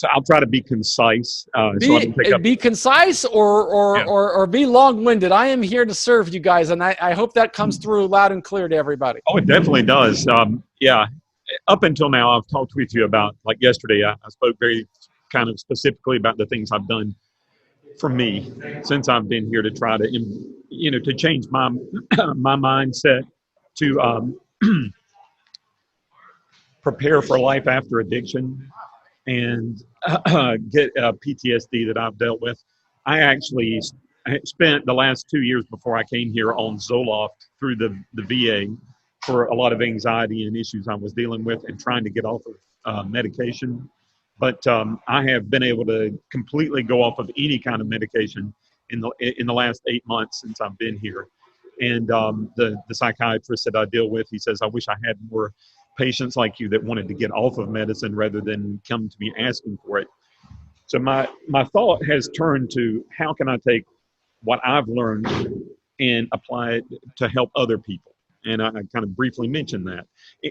So I'll try to be concise. So I don't take up. Be concise or be long-winded. I am here to serve you guys, and I hope that comes through loud and clear to everybody. Oh, it definitely does. Yeah. Up until now, I've talked with you about, like yesterday, I spoke very kind of specifically about the things I've done for me since I've been here to try to, to change my my mindset to prepare for life after addiction and get PTSD that I've dealt with. I actually spent the last 2 years before I came here on Zoloft through the VA for a lot of anxiety and issues I was dealing with and trying to get off of medication. But I have been able to completely go off of any kind of medication in the last 8 months since I've been here. And the psychiatrist that I deal with, he says, I wish I had more patients like you that wanted to get off of medicine rather than come to me asking for it. So my thought has turned to how can I take what I've learned and apply it to help other people. And I kind of briefly mentioned that,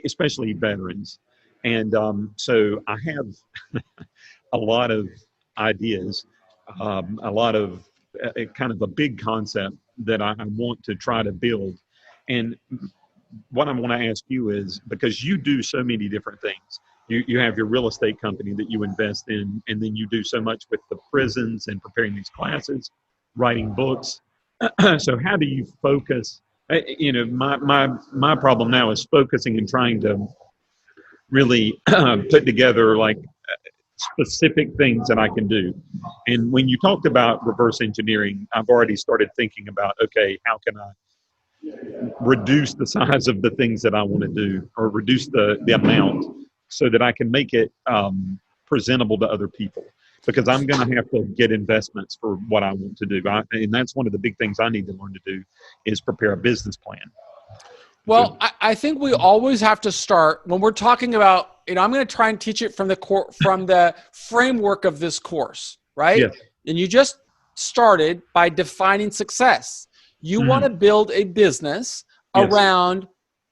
especially veterans. And so I have a lot of ideas, a lot of kind of a big concept that I want to try to build. And what I want to ask you is, because you do so many different things, you have your real estate company that you invest in, and then you do so much with the prisons and preparing these classes, writing books. So how do you focus? My problem now is focusing and trying to really put together like specific things that I can do. And when you talked about reverse engineering, I've already started thinking about, okay, how can I reduce the size of the things that I want to do, or reduce the amount so that I can make it presentable to other people, because I'm going to have to get investments for what I want to do. And that's one of the big things I need to learn to do is prepare a business plan. Well, I think we always have to start when we're talking about, I'm going to try and teach it from the framework of this course, right? Yes. And you just started by defining success. You want to build a business around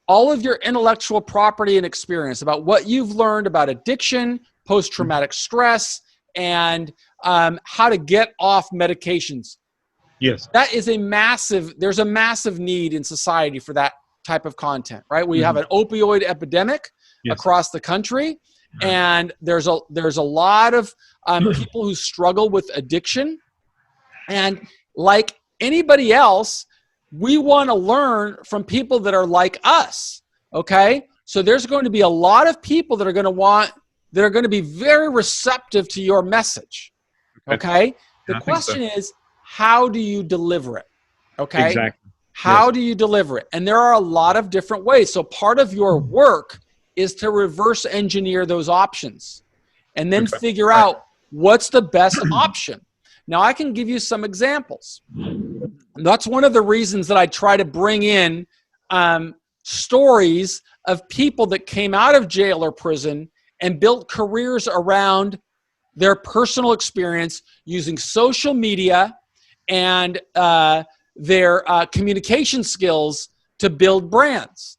all of your intellectual property and experience about what you've learned about addiction, post-traumatic stress, and how to get off medications. Yes. That is there's a massive need in society for that type of content, right? We have an opioid epidemic across the country, and there's a lot of people who struggle with addiction. And like anybody else, we want to learn from people that are like us, okay? So there's going to be a lot of people that are going to be very receptive to your message, okay? The question is, how do you deliver it, okay? Exactly. How do you deliver it? And there are a lot of different ways. So part of your work is to reverse engineer those options and then figure out what's the best option. Now, I can give you some examples. That's one of the reasons that I try to bring in stories of people that came out of jail or prison and built careers around their personal experience using social media and their communication skills to build brands.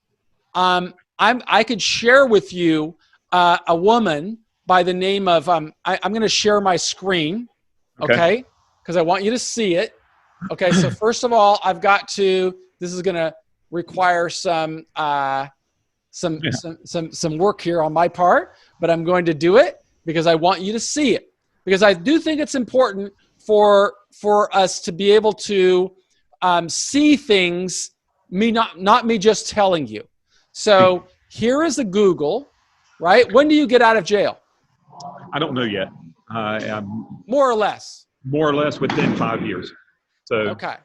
I could share with you a woman by the name of, I'm going to share my screen, okay? Because I want you to see it. Okay, so first of all, this is going to require some work here on my part, but I'm going to do it because I want you to see it. Because I do think it's important for us to be able to see things, not me just telling you. So here is a Google, right? When do you get out of jail? I don't know yet. More or less. More or less within 5 years. So okay.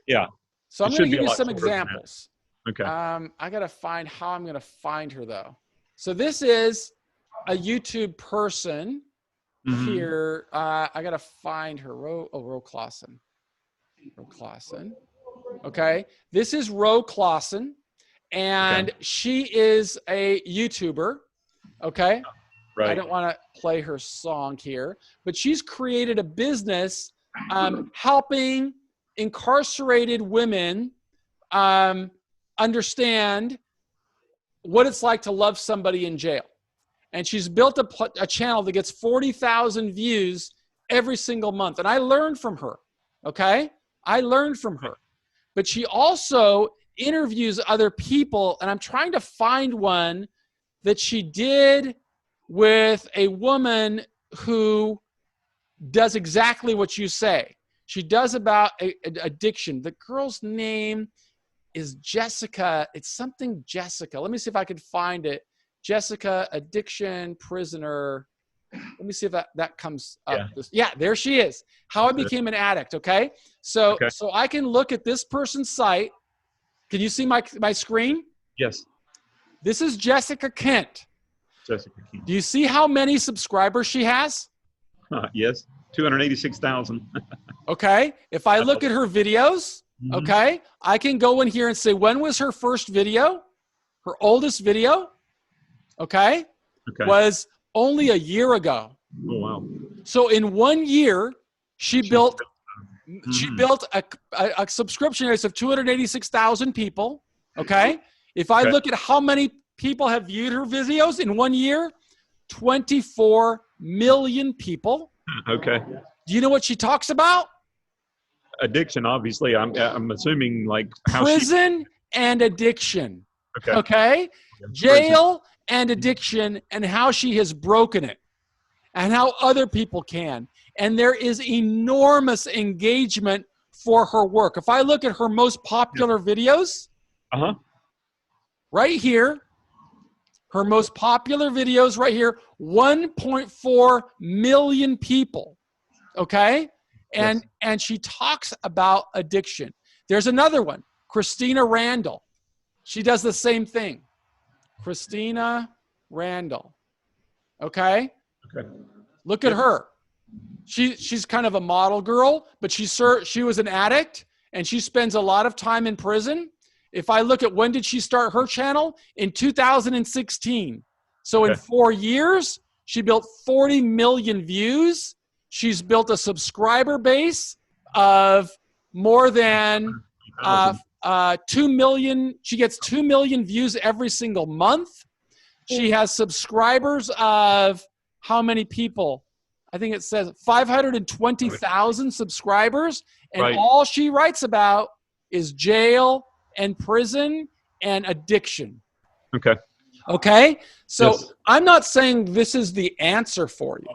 Yeah. So I'm going to give you some examples. Okay. I got to find how I'm going to find her though. So this is a YouTube person here. I got to find her. Ro Clausen. Okay. This is Ro Clausen, and she is a YouTuber. Okay. Right. I don't want to play her song here, but she's created a business helping incarcerated women understand what it's like to love somebody in jail. and she's built a channel that gets 40,000 views every single month. And I learned from her, okay? I learned from her. But she also interviews other people, and I'm trying to find one that she did with a woman who does exactly what you say. She does about addiction. The girl's name is Jessica. It's something Jessica. Let me see if I can find it. Jessica, addiction prisoner. Let me see if that comes up. Yeah, there she is. How I became an addict. Okay. So I can look at this person's site. Can you see my screen? Yes. This is Jessica Kent. Jessica Kent. Do you see how many subscribers she has? Yes. 286,000. Okay. If I look at her videos, okay, I can go in here and say, when was her first video? Her oldest video, okay, was only a year ago. Oh, wow. So in 1 year, she built a subscription base of 286,000 people, okay? If I look at how many people have viewed her videos in 1 year, 24 million people. Okay. Do you know what she talks about? Addiction, obviously. I'm assuming like prison and addiction. Okay? Jail and addiction, and how she has broken it, and how other people can. And there is enormous engagement for her work. If I look at her most popular videos, right here, her most popular videos right here, 1.4 million people. Okay? And she talks about addiction. There's another one, Christina Randle. She does the same thing. Christina Randle. Okay? Look at her. She's kind of a model girl, but she was an addict, and she spends a lot of time in prison. If I look at when did she start her channel? In 2016. So in 4 years, she built 40 million views. She's built a subscriber base of more than 2 million. She gets 2 million views every single month. She has subscribers of how many people? I think it says 520,000 subscribers. And all she writes about is jail and prison and addiction. Okay? So I'm not saying this is the answer for you.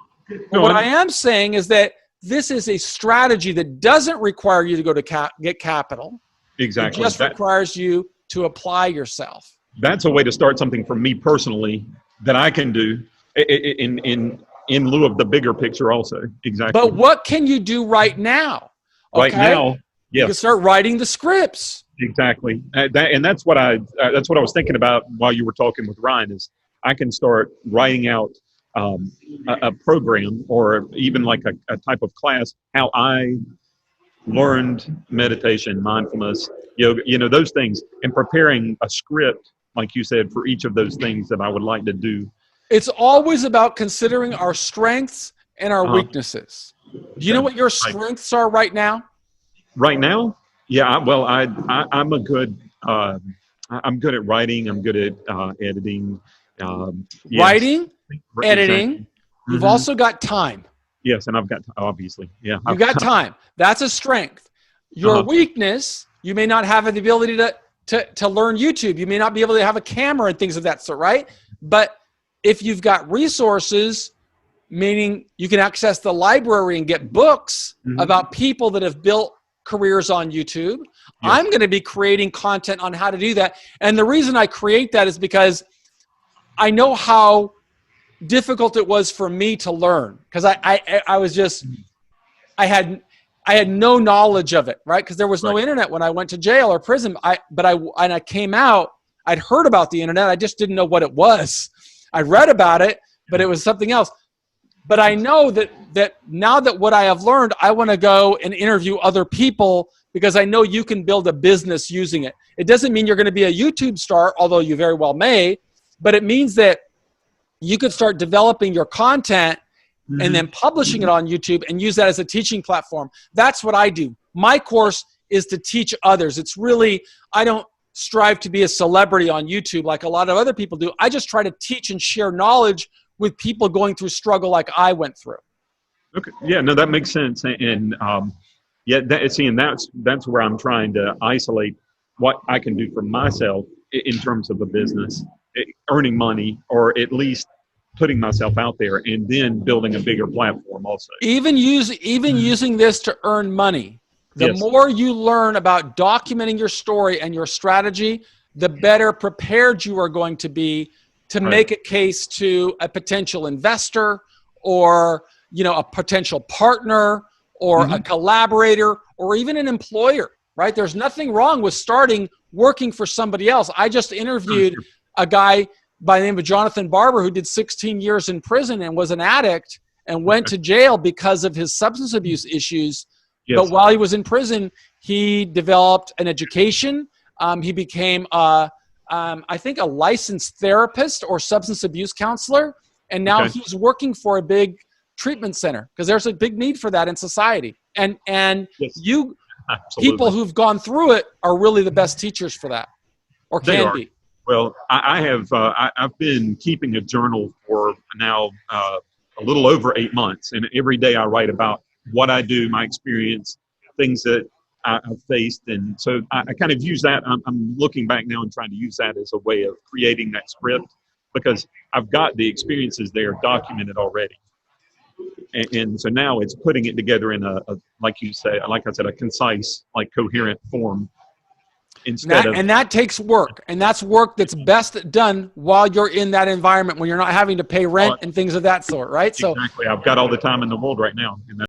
But what I am saying is that this is a strategy that doesn't require you to go to get capital. Exactly. It just requires you to apply yourself. That's a way to start something for me personally that I can do in lieu of the bigger picture also. Exactly. But what can you do right now? Right now, you can start writing the scripts. Exactly. That's what I was thinking about while you were talking with Ryan, is I can start writing out a program, or even like a type of class, how I learned meditation, mindfulness, yoga, those things, and preparing a script, like you said, for each of those things that I would like to do. It's always about considering our strengths and our weaknesses. Do you know what your strengths are right now? Right now? Yeah, I'm a good, I'm good at writing. I'm good at editing. Writing, editing. You've also got time. Yes, and I've got, obviously, yeah. You've got time. That's a strength. Your weakness, you may not have the ability to learn YouTube. You may not be able to have a camera and things of that sort, right? But if you've got resources, meaning you can access the library and get books about people that have built careers on YouTube, I'm going to be creating content on how to do that. And the reason I create that is because I know how difficult it was for me to learn, because I was just, I had no knowledge of it, right? Because there was no internet when I went to jail or prison. I came out, I'd heard about the internet, I just didn't know what it was. I read about it, but it was something else. But I know that now that what I have learned, I want to go and interview other people, because I know you can build a business using it. It doesn't mean you're going to be a YouTube star, although you very well may, but it means that you could start developing your content and then publishing it on YouTube and use that as a teaching platform. That's what I do. My course is to teach others. It's really, I don't strive to be a celebrity on YouTube like a lot of other people do. I just try to teach and share knowledge with people going through struggle like I went through. Okay. Yeah, no, that makes sense. And yeah, and that's where I'm trying to isolate what I can do for myself in terms of a business, earning money, or at least putting myself out there, and then building a bigger platform also. Even using this to earn money, the Yes. more you learn about documenting your story and your strategy, the better prepared you are going to be to make a case to a potential investor, or a potential partner, or a collaborator, or even an employer, right? There's nothing wrong with working for somebody else. I just interviewed a guy by the name of Jonathan Barber who did 16 years in prison and was an addict and went to jail because of his substance abuse issues. Yes. But while he was in prison, he developed an education. He became, I think, a licensed therapist or substance abuse counselor. And now he's working for a big treatment center because there's a big need for that in society. And you people who've gone through it are really the best teachers for that, or can be. Well, I've been keeping a journal for now a little over 8 months, and every day I write about what I do, my experience, things that I've faced, and so I kind of use that. I'm looking back now and trying to use that as a way of creating that script, because I've got the experiences there documented already, and so now it's putting it together in a like I said, a concise, coherent form. And that takes work, and that's work that's best done while you're in that environment when you're not having to pay rent and things of that sort, right? Exactly. I've got all the time in the world right now, and